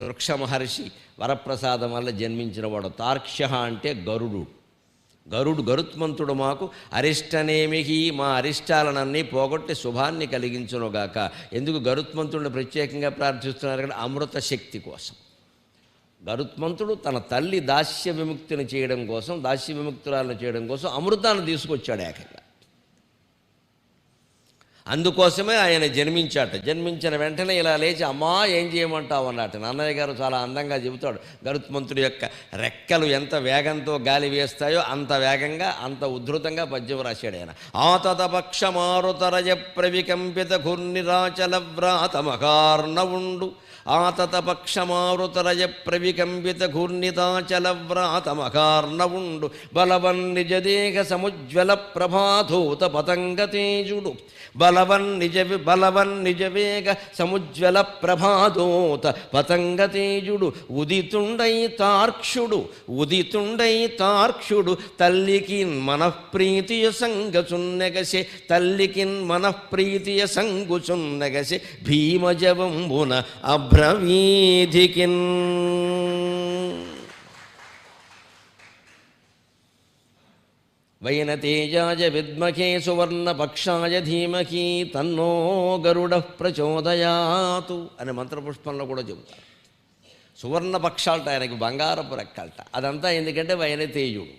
వృక్ష మహర్షి వరప్రసాదం వల్ల జన్మించినవాడు. తార్క్ష్య అంటే గరుడు. గరుత్మంతుడు మాకు అరిష్టనేమిహి, మా అరిష్టాలనన్నీ పోగొట్టి శుభాన్ని కలిగించునుగాక. ఎందుకు గరుత్మంతుడిని ప్రత్యేకంగా ప్రార్థిస్తున్నారు అంటే అమృత శక్తి కోసం. గరుత్మంతుడు తన తల్లి దాస్య విముక్తిని చేయడం కోసం, దాస్య విముక్తురాలను చేయడం కోసం అమృతాన్ని తీసుకొచ్చాడు ఏకంగా. అందుకోసమే ఆయన జన్మించాట. జన్మించిన వెంటనే ఇలా లేచి అమ్మా ఏం చేయమంటావు అన్నట్టు నన్నయ్య గారు చాలా అందంగా చెబుతాడు. గరుత్మంతుడి యొక్క రెక్కలు ఎంత వేగంతో గాలి వేస్తాయో అంత వేగంగా, అంత ఉద్ధృతంగా పద్యం రాశాడు ఆయన. ఆతతపక్షమారుతరజ ప్రవికంపిత ఘూర్నిరాచల వ్రాతమకార్ణవుండు, ఆతతపక్షమారుతరజ ప్రవికంపిత ఘూర్నితాచలవ్రాతమకార్ణవుండు, బలవన్నిజదేహ సముజ్వల ప్రభాధూత పతంగతేజుడు, బలవన్నిజవేగ సముజ్వల ప్రభాధూత పతంగతేజుడు, ఉదితుండై తార్క్షుడు తల్లికి మనఃప్రీతియ సంగచున్నెగసే, తల్లికిన్ మనఃప్రీతియ సంగుచున్నెగసే, భీమజవంబున అభ్రవీధికిన్. వైనతేజాయ విద్మహే సువర్ణపక్షాయ ధీమహి తన్నో గరుడ ప్రచోదయాతు అనే మంత్రపుష్పంలో కూడా చెబుతారు. సువర్ణపక్షాలట, ఆయనకి బంగారపు రెక్కలట. అదంతా ఎందుకంటే వైనతేయుడు.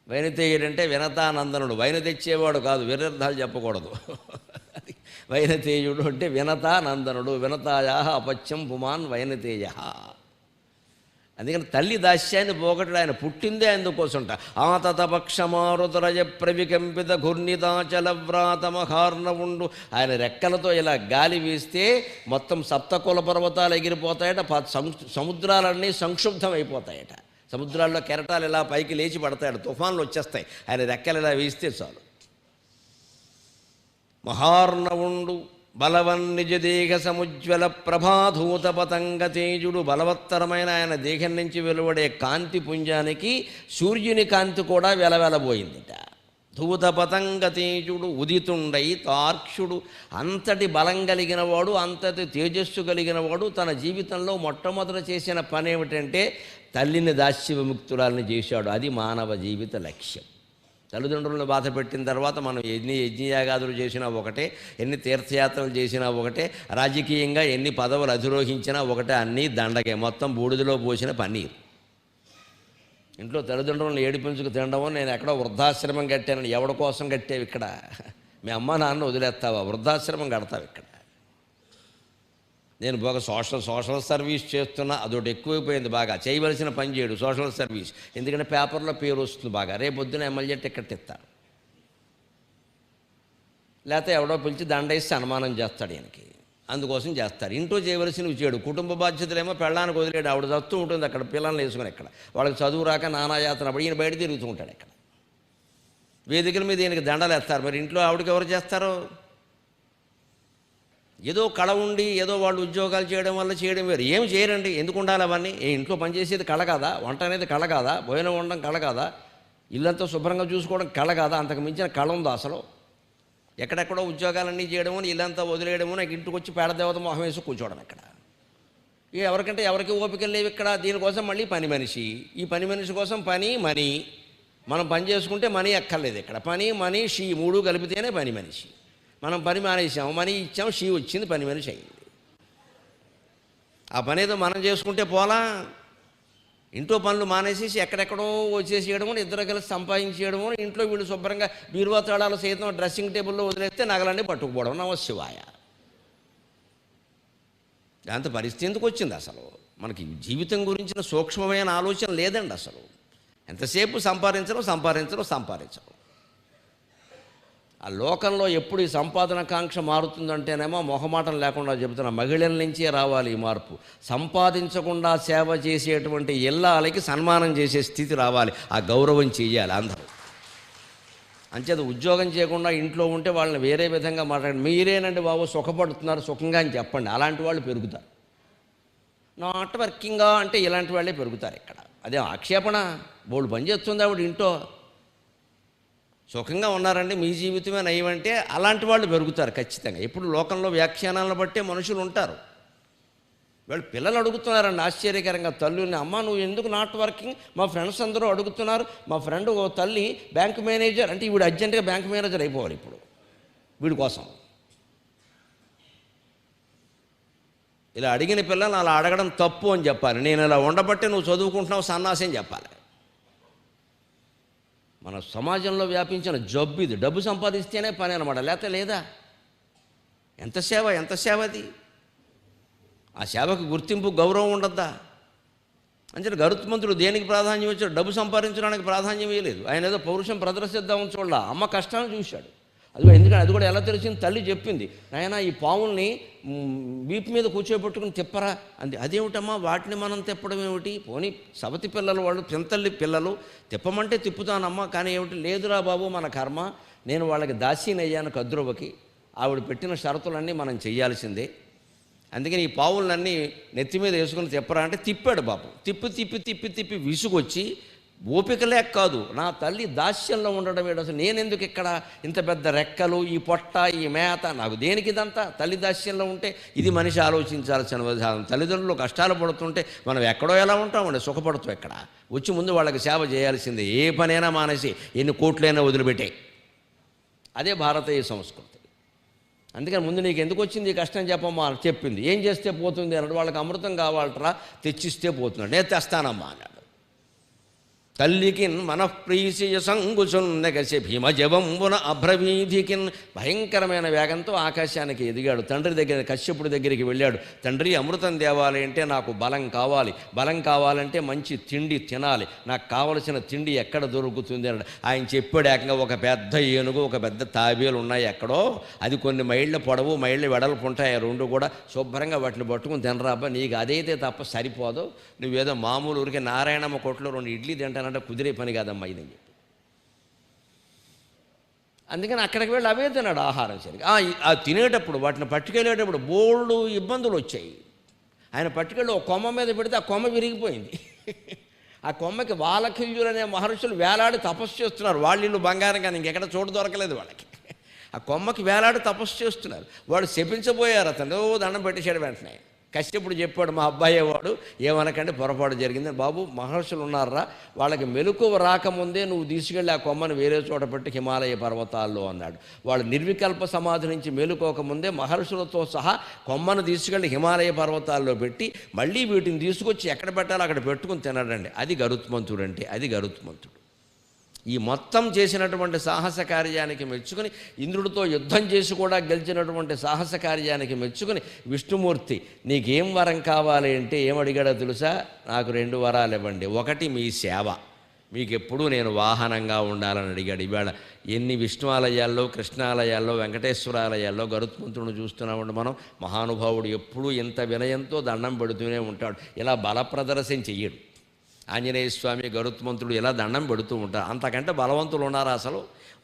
వైనతేయుడు అంటే వినతానందనుడు. వైన తెచ్చేవాడు కాదు, విరర్థాలు చెప్పకూడదు. వైనతేయుడు అంటే వినతానందనుడు. వినతాయా అపత్యం పుమాన్ వైనతేయ. అందుకని తల్లి దాస్యాన్ని పోగొట్టడు. ఆయన పుట్టిందే అందుకోసంట. ఆతతపక్షమారుతరజ ప్రవికంపిత ఘూర్నితాచలవ్రాతమహార్ణవుండు. ఆయన రెక్కలతో ఇలా గాలి వీస్తే మొత్తం సప్తకుల పర్వతాలు ఎగిరిపోతాయట. సముద్రాలన్నీ సంక్షుబ్ధం అయిపోతాయట. సముద్రాల్లో కెరటాలు ఇలా పైకి లేచి పడతాయట, తుఫాన్లు వచ్చేస్తాయి ఆయన రెక్కలు ఇలా వీస్తే చాలు. మహార్ణవుండు బలవన్నిజదేహ సముజ్వల ప్రభాధూత పతంగ తేజుడు. బలవత్తరమైన ఆయన దేహం నుంచి వెలువడే కాంతి పుంజానికి సూర్యుని కాంతి కూడా వెలవెలబోయిందిట. ధూత పతంగ తేజుడు ఉదితుండై తార్క్షుడు. అంతటి బలం కలిగినవాడు, అంతటి తేజస్సు కలిగినవాడు తన జీవితంలో మొట్టమొదట చేసిన పని ఏమిటంటే తల్లిని దాస్య విముక్తురాలని చేశాడు. అది మానవ జీవిత లక్ష్యం. తల్లిదండ్రులను బాధ పెట్టిన తర్వాత మనం ఎన్ని యజ్ఞయాగాదులు చేసినా ఒకటే, ఎన్ని తీర్థయాత్రలు చేసినా ఒకటే, రాజకీయంగా ఎన్ని పదవులు అధిరోహించినా ఒకటే, అన్నీ దండగే. మొత్తం బూడిదలో పోసిన పన్నీరు. ఇంట్లో తల్లిదండ్రులను ఏడిపించుకు తినడమో, నేను ఎక్కడో వృద్ధాశ్రమం కట్టానని ఎవరి కోసం కట్టేవి ఇక్కడ? మీ అమ్మ నాన్న వదిలేస్తావా? వృద్ధాశ్రమం కడతావు ఇక్కడ. నేను బాగా సోషల్ సర్వీస్ చేస్తున్నా, అదొకటి ఎక్కువైపోయింది. బాగా చేయవలసిన పని చేయడు సోషల్ సర్వీస్. ఎందుకంటే పేపర్లో పేరు వస్తుంది బాగా. రేపు పొద్దున ఎమ్మెల్యే టికెట్ ఇస్తారు, లేకపోతే ఎవడో పిలిచి దండేసి సన్మానం చేస్తాడు ఈయనకి. అందుకోసం చేస్తారు. ఇంట్లో చేయవలసినవి చేయడు. కుటుంబ బాధ్యతలేమో పెళ్ళానికి వదిలేడు. ఆవిడ చస్తూ ఉంటుంది అక్కడ, పిల్లల్ని వేసుకుని ఇక్కడ. వాళ్ళకి చదువు రాక నానాయాతన పడి ఈయన బయట తిరుగుతూ ఉంటాడు ఇక్కడ. వేదికల మీద ఈయనకి దండలు వేస్తారు. మరి ఇంట్లో ఆవిడకి ఎవరు చేస్తారో? ఏదో కళ ఉండి ఏదో వాళ్ళు ఉద్యోగాలు చేయడం వల్ల చేయడం వేరు. ఏమి చేయరండి. ఎందుకు ఉండాలి అవన్నీ? ఇంట్లో పనిచేసేది కళ కాదా? వంట అనేది కళ కాదా? భోజనం వండడం కళ కాదా? ఇల్లంతా శుభ్రంగా చూసుకోవడం కళ కాదా? అంతకు మించిన కళ ఉందా అసలు? ఎక్కడెక్కడో ఉద్యోగాలన్నీ చేయడమో, ఇల్లంతా వదిలేయడమో, నాకు ఇంటికి వచ్చి పేడదేవత మొహం వేసి కూర్చోవడం ఇక్కడ. ఎవరికంటే ఎవరికి ఓపికలు లేవు ఇక్కడ. దీనికోసం మళ్ళీ పని మనిషి. ఈ పని మనిషి కోసం మనీ. మనం పని చేసుకుంటే మనీ ఎక్కర్లేదు ఇక్కడ. పని మనీ షీ మూడు కలిపితేనే పని మనిషి. మనం పని మానేసాము, మనీ ఇచ్చాము, షీ వచ్చింది, పని మనిషి అయింది. ఆ పని ఏదో మనం చేసుకుంటే పోలా. ఇంట్లో పనులు మానేసేసి ఎక్కడెక్కడో వచ్చేసేయడము, ఇద్దరు కలిసి సంపాదించేయడము, ఇంట్లో వీళ్ళు శుభ్రంగా బీరువా తాళాలు సైతం డ్రెస్సింగ్ టేబుల్లో వదిలేస్తే నగలన్నీ పట్టుకుపోవడం. నమశివాయ. దాంతో పరిస్థితి ఎందుకు వచ్చింది అసలు? మనకి జీవితం గురించిన సూక్ష్మమైన ఆలోచన లేదండి అసలు. ఎంతసేపు సంపాదించడం. ఆ లోకంలో ఎప్పుడు ఈ సంపాదన కాంక్ష మారుతుందంటేనేమో మొహమాటం లేకుండా చెబుతున్నా, మహిళల నుంచే రావాలి ఈ మార్పు. సంపాదించకుండా సేవ చేసేటువంటి ఇల్లాలకి సన్మానం చేసే స్థితి రావాలి. ఆ గౌరవం చేయాలి అందరూ. అంచేత ఉద్యోగం చేయకుండా ఇంట్లో ఉంటే వాళ్ళని వేరే విధంగా మాట్లాడండి. మీరేనండి బాబు సుఖపడుతున్నారు, సుఖంగా అని చెప్పండి. అలాంటి వాళ్ళు పెరుగుతారు. నాట్ వర్కింగా అంటే ఇలాంటి వాళ్ళే పెరుగుతారు ఇక్కడ. అదే ఆక్షేపణ. బోళ్ళు పని చేస్తుంది ఆవిడ ఇంట్లో, సుఖంగా ఉన్నారండి, మీ జీవితమే నయమంటే అలాంటి వాళ్ళు పెరుగుతారు ఖచ్చితంగా. ఇప్పుడు లోకంలో వ్యాఖ్యానాలను బట్టే మనుషులు ఉంటారు. వాళ్ళు పిల్లలు అడుగుతున్నారండి ఆశ్చర్యకరంగా తల్లుల్ని, అమ్మ నువ్వు ఎందుకు నాట్ వర్కింగ్? మా ఫ్రెండ్స్ అందరూ అడుగుతున్నారు. మా ఫ్రెండ్ ఓ తల్లి బ్యాంక్ మేనేజర్ అంటే వీడు అర్జెంటుగా బ్యాంక్ మేనేజర్ అయిపోవాలి ఇప్పుడు వీడి కోసం. ఇలా అడిగిన పిల్లలు అలా అడగడం తప్పు అని చెప్పాలి. నేను ఇలా ఉండబట్టే నువ్వు చదువుకుంటున్నావు సన్నాసి అని చెప్పాలి. మన సమాజంలో వ్యాపించిన జబ్బు ఇది. డబ్బు సంపాదిస్తేనే పని అనమాట, లేకపోతే లేదా. ఎంత సేవ అది. ఆ సేవకు గుర్తింపు గౌరవం ఉండద్దా? అంటే గరుత్మంతుడు దేనికి ప్రాధాన్యం ఇచ్చాడు? డబ్బు సంపాదించడానికి ప్రాధాన్యం ఇవ్వలేదు. ఆయన ఏదో పౌరుషం ప్రదర్శిద్దామని చూడాల, అమ్మ కష్టాన్ని చూశాడు. ఎందుకంటే అది కూడా ఎలా తెలిసింది? తల్లి చెప్పింది, నాయన ఈ పావుల్ని వీపు మీద కూర్చోబెట్టుకుని తిప్పరా అంది. అదేమిటమ్మా వాటిని మనం తిప్పడం ఏమిటి? పోనీ సవతి పిల్లలు వాళ్ళు పింతల్లి పిల్లలు తిప్పమంటే తిప్పుతానమ్మా, కానీ ఏమిటి? లేదురా బాబు మన కర్మ, నేను వాళ్ళకి దాసీనయ్యాను కద్రువకి, ఆవిడ పెట్టిన షరతులన్నీ మనం చెయ్యాల్సిందే, అందుకని ఈ పావులన్నీ నెత్తి మీద వేసుకుని తిప్పరా అంటే తిప్పాడు పాపం. తిప్పి విసుగొచ్చి ఓపిక లేక కాదు, నా తల్లి దాస్యంలో ఉండడం ఏడు, అసలు నేనెందుకు ఇక్కడ ఇంత పెద్ద రెక్కలు, ఈ పొట్ట, ఈ మేత, నాకు దేనికి ఇదంతా? తల్లి దాస్యంలో ఉంటే ఇది మనిషి ఆలోచించాల్సిన విధానం. తల్లిదండ్రులు కష్టాలు పడుతుంటే మనం ఎక్కడో ఎలా ఉంటామండి, సుఖపడుతూ ఎక్కడ? వచ్చి ముందు వాళ్ళకి సేవ చేయాల్సిందే, ఏ పనైనా మానేసి ఎన్ని కోట్లైనా వదిలిపెట్టే. అదే భారతీయ సంస్కృతి. అందుకని ముందు నీకు ఎందుకు వచ్చింది ఈ కష్టం చెప్పమ్మా చెప్పింది. ఏం చేస్తే పోతుంది అన్నాడు. వాళ్ళకి అమృతం కావాలట్రా, తెచ్చిస్తే పోతున్నాడు. నేను తెస్తానమ్మా అన్నాడు. తల్లికిన్ మనఃప్రీసియ సంగుసున్నగసి భీమజవంబున అభ్రవీధికిన్. భయంకరమైన వేగంతో ఆకాశానికి ఎదిగాడు. తండ్రి దగ్గర, కశ్యపుడి దగ్గరికి వెళ్ళాడు. తండ్రి అమృతం తేవాలి అంటే నాకు బలం కావాలి, బలం కావాలంటే మంచి తిండి తినాలి, నాకు కావలసిన తిండి ఎక్కడ దొరుకుతుంది అన్నాడు. ఆయన చెప్పాడు, ఏకంగా ఒక పెద్ద ఏనుగు, ఒక పెద్ద తాబేలు ఉన్నాయి ఎక్కడో, అది కొన్ని మైళ్ళ పొడవు మైళ్ళ వెడల్పు ఉంటాయి, రెండు కూడా శుభ్రంగా వాటిని పట్టుకుని తినరాబ్బా, నీకు అదైతే తప్ప సరిపోదు, నువ్వేదో మామూలు ఊరికి నారాయణమ్మ కొట్లో 2 ఇడ్లీ తింటానంటే కుదిరే పని కాదమ్మా ఇదని చెప్పి. అందుకని అక్కడికి వెళ్ళి అవే తిన్నాడు ఆహారం సరిగా. ఆ తినేటప్పుడు వాటిని పట్టుకెళ్ళేటప్పుడు బోల్డు ఇబ్బందులు వచ్చాయి. ఆయన పట్టుకెళ్ళి ఒక కొమ్మ మీద పెడితే ఆ కొమ్మ విరిగిపోయింది. ఆ కొమ్మకి వాలకిల్యులు అనే మహర్షులు వేలాడి తపస్సు చేస్తున్నారు. వాళ్ళు బంగారం కానీ ఇంకెక్కడ చోటు దొరకలేదు వాళ్ళకి. ఆ కొమ్మకి వేలాడి తపస్సు చేస్తున్నారు. వాడు శపించబోయారు, అతను దండం పెట్టేశాడు. వెంటనే కశ్యపుడు చెప్పాడు, మా అబ్బాయి వాడు ఏమనకండి పొరపాటు జరిగింది. బాబు మహర్షులు ఉన్నారా, వాళ్ళకి మెలకువ రాకముందే నువ్వు తీసుకెళ్ళి ఆ కొమ్మను వేరే చోట పెట్టి హిమాలయ పర్వతాల్లో అన్నాడు. వాళ్ళు నిర్వికల్ప సమాధి నుంచి మేలుకోకముందే మహర్షులతో సహా కొమ్మను తీసుకెళ్ళి హిమాలయ పర్వతాల్లో పెట్టి మళ్ళీ వీటిని తీసుకొచ్చి ఎక్కడ పెట్టాలో అక్కడ పెట్టుకుని తినడండి. అది గరుత్మంతుడు అంటే, అది గరుత్మంతుడు. ఈ మొత్తం చేసినటువంటి సాహస కార్యానికి మెచ్చుకుని, ఇంద్రుడితో యుద్ధం చేసి కూడా గెలిచినటువంటి సాహస కార్యానికి మెచ్చుకుని విష్ణుమూర్తి నీకేం వరం కావాలి అంటే ఏమడిగాడో తెలుసా? నాకు 2 వరాలు ఇవ్వండి. ఒకటి మీ సేవ, మీకు ఎప్పుడూ నేను వాహనంగా ఉండాలని అడిగాడు. ఇవాళ ఎన్ని విష్ణువాలయాల్లో, కృష్ణాలయాల్లో, వెంకటేశ్వరాలయాల్లో గరుత్మంతుడిని చూస్తున్నామండి మనం. మహానుభావుడు ఎప్పుడూ ఇంత వినయంతో దండం పెడుతూనే ఉంటాడు. ఇలా బల ప్రదర్శన చెయ్యడు. ఆంజనేయ స్వామి, గరుత్మంతుడు ఇలా దండం పెడుతూ ఉంటారు. అంతకంటే బలవంతులు ఉన్నారా అసలు?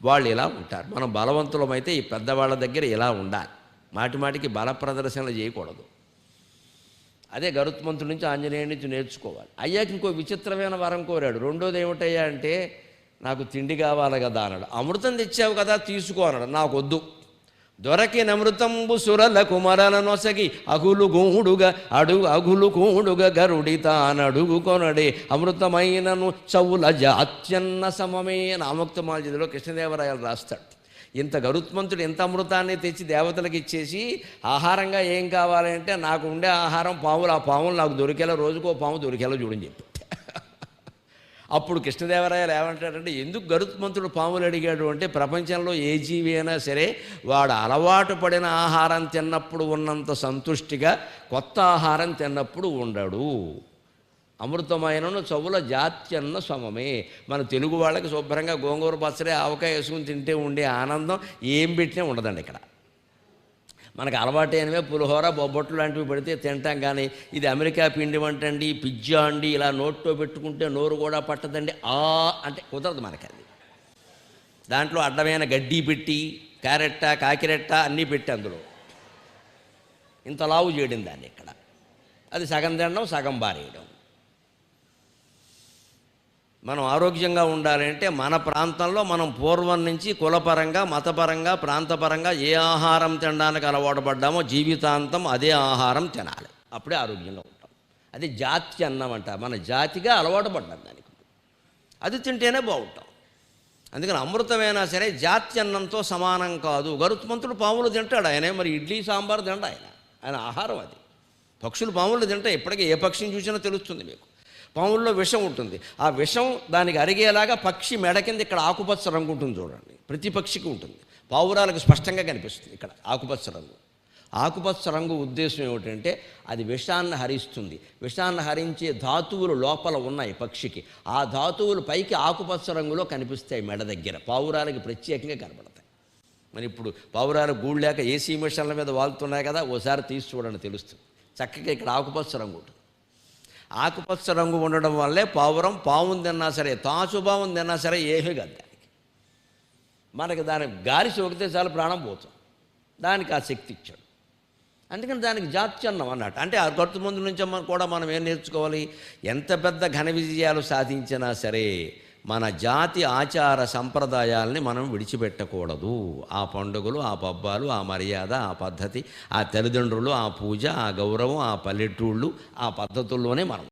వాళ్ళు ఇలా ఉంటారు. మనం బలవంతులమైతే ఈ పెద్దవాళ్ళ దగ్గర ఇలా ఉండాలి, మాటిమాటికి బల ప్రదర్శనలు చేయకూడదు. అదే గరుత్మంతుడి నుంచి, ఆంజనేయుడి నుంచి నేర్చుకోవాలి. అయ్యాక ఇంకో విచిత్రమైన వరం కోరాడు. రెండోది ఏమిటయ్యా అంటే, నాకు తిండి కావాలి కదా అన్నాడు. అమృతం తెచ్చావు కదా తీసుకో అన్నాడు. నాకు వద్దు. దొరకినమృతంబు సురల కుమరల నొసగి అగులు కూడుగా గరుడి తానడుగు కొనడే అమృతమైనను చవుల జాత్యన్న సమమే. నామోక్తమాల్యలో కృష్ణదేవరాయలు రాస్తాడు. ఇంత గరుత్మంతుడు ఇంత అమృతాన్ని తెచ్చి దేవతలకు ఇచ్చేసి ఆహారంగా ఏం కావాలంటే, నాకు ఉండే ఆహారం పాములు, ఆ పాములు నాకు దొరికేలా, రోజుకో పాము దొరికేలా చూడని చెప్పి. అప్పుడు కృష్ణదేవరాయలు ఏమంటాడంటే, ఎందుకు గరుత్మంతుడు పాములు అడిగాడు అంటే, ప్రపంచంలో ఏ జీవి అయినా సరే వాడు అలవాటు పడిన ఆహారం తిన్నప్పుడు ఉన్నంత సంతుష్టిగా కొత్త ఆహారం తిన్నప్పుడు ఉండడు. అమృతమైనను చవుల జాత్యన్న సమమే. మన తెలుగు వాళ్ళకి శుభ్రంగా గోంగూర పచ్చడి, ఆవకాయ వేసుకుని తింటే ఉండే ఆనందం ఏం పెట్టినా ఉండదండి ఇక్కడ. మనకు అలవాటైనవే పులిహోర, బొబ్బట్లు లాంటివి పెడితే తింటాం. కానీ ఇది అమెరికా పిండి వంట అండి, పిజ్జా అండి, ఇలా నోట్లో పెట్టుకుంటే నోరు కూడా పట్టదండి. అంటే కుదరదు మనకి. అది దాంట్లో అడ్డమైన గడ్డి పెట్టి, క్యారెట్ట, కాకిరెట్ట అన్నీ పెట్టి అందులో ఇంత లావు చేయడం దాన్ని. ఇక్కడ అది సగం తినడం, సగం బారేయడం. మనం ఆరోగ్యంగా ఉండాలంటే మన ప్రాంతంలో మనం పూర్వం నుంచి కులపరంగా, మతపరంగా, ప్రాంతపరంగా ఏ ఆహారం తినడానికి అలవాటు పడ్డామో జీవితాంతం అదే ఆహారం తినాలి. అప్పుడే ఆరోగ్యంగా ఉంటాం. అది జాతి అన్నం అంట, మన జాతిగా అలవాటు పడ్డాం దానికి. అది తింటేనే బాగుంటాం. అందుకని అమృతమైనా సరే జాతి అన్నంతో సమానం కాదు. గరుత్మంతుడు పాములు తింటాడు, ఆయనే మరి ఇడ్లీ సాంబార్ తింట ఆయన ఆహారం అది. పక్షులు పాములు తింటాయి, ఇప్పటికీ ఏ పక్షిని చూసినా తెలుస్తుంది మీకు. పాముల్లో విషం ఉంటుంది, ఆ విషం దానికి అరిగేలాగా పక్షి మెడ కింద ఇక్కడ ఆకుపచ్చ రంగు ఉంటుంది చూడండి, ప్రతి పక్షికి ఉంటుంది. పావురాలకు స్పష్టంగా కనిపిస్తుంది ఇక్కడ ఆకుపచ్చ రంగు. ఆకుపచ్చ రంగు ఉద్దేశం ఏమిటంటే అది విషాన్ని హరిస్తుంది. విషాన్ని హరించే ధాతువులు లోపల ఉన్నాయి పక్షికి, ఆ ధాతువులు పైకి ఆకుపచ్చ రంగులో కనిపిస్తాయి మెడ దగ్గర. పావురాలకి ప్రత్యేకంగా కనబడతాయి. మరి ఇప్పుడు పావురాలు గూడు లేక ఏసీ మిషన్ల మీద వాళ్తున్నాయి కదా, ఓసారి తీసి చూడండి తెలుస్తుంది. చక్కగా ఇక్కడ ఆకుపచ్చ రంగు ఉంటుంది. ఆకుపచ్చ రంగు ఉండడం వల్లే పావురం పావును తిన్నా సరే, తాచుబావును తిన్నా సరే ఏమీ కాదు దానికి. మనకి దానికి గాలి సోకితే చాలా ప్రాణం పోతుంది, దానికి ఆ శక్తి ఇచ్చాడు. అందుకని దానికి జాత్యన్నం అన్నట్టు. అంటే ఆ గొంతు ముందు నుంచి కూడా మనం ఏం నేర్చుకోవాలి? ఎంత పెద్ద ఘన విజయాలు సాధించినా సరే మన జాతి ఆచార సంప్రదాయాలని మనం విడిచిపెట్టకూడదు. ఆ పండుగలు, ఆ పబ్బాలు, ఆ మర్యాద, ఆ పద్ధతి, ఆ తల్లిదండ్రులు, ఆ పూజ, ఆ గౌరవం, ఆ పల్లెటూళ్ళు, ఆ పద్ధతుల్లోనే మనం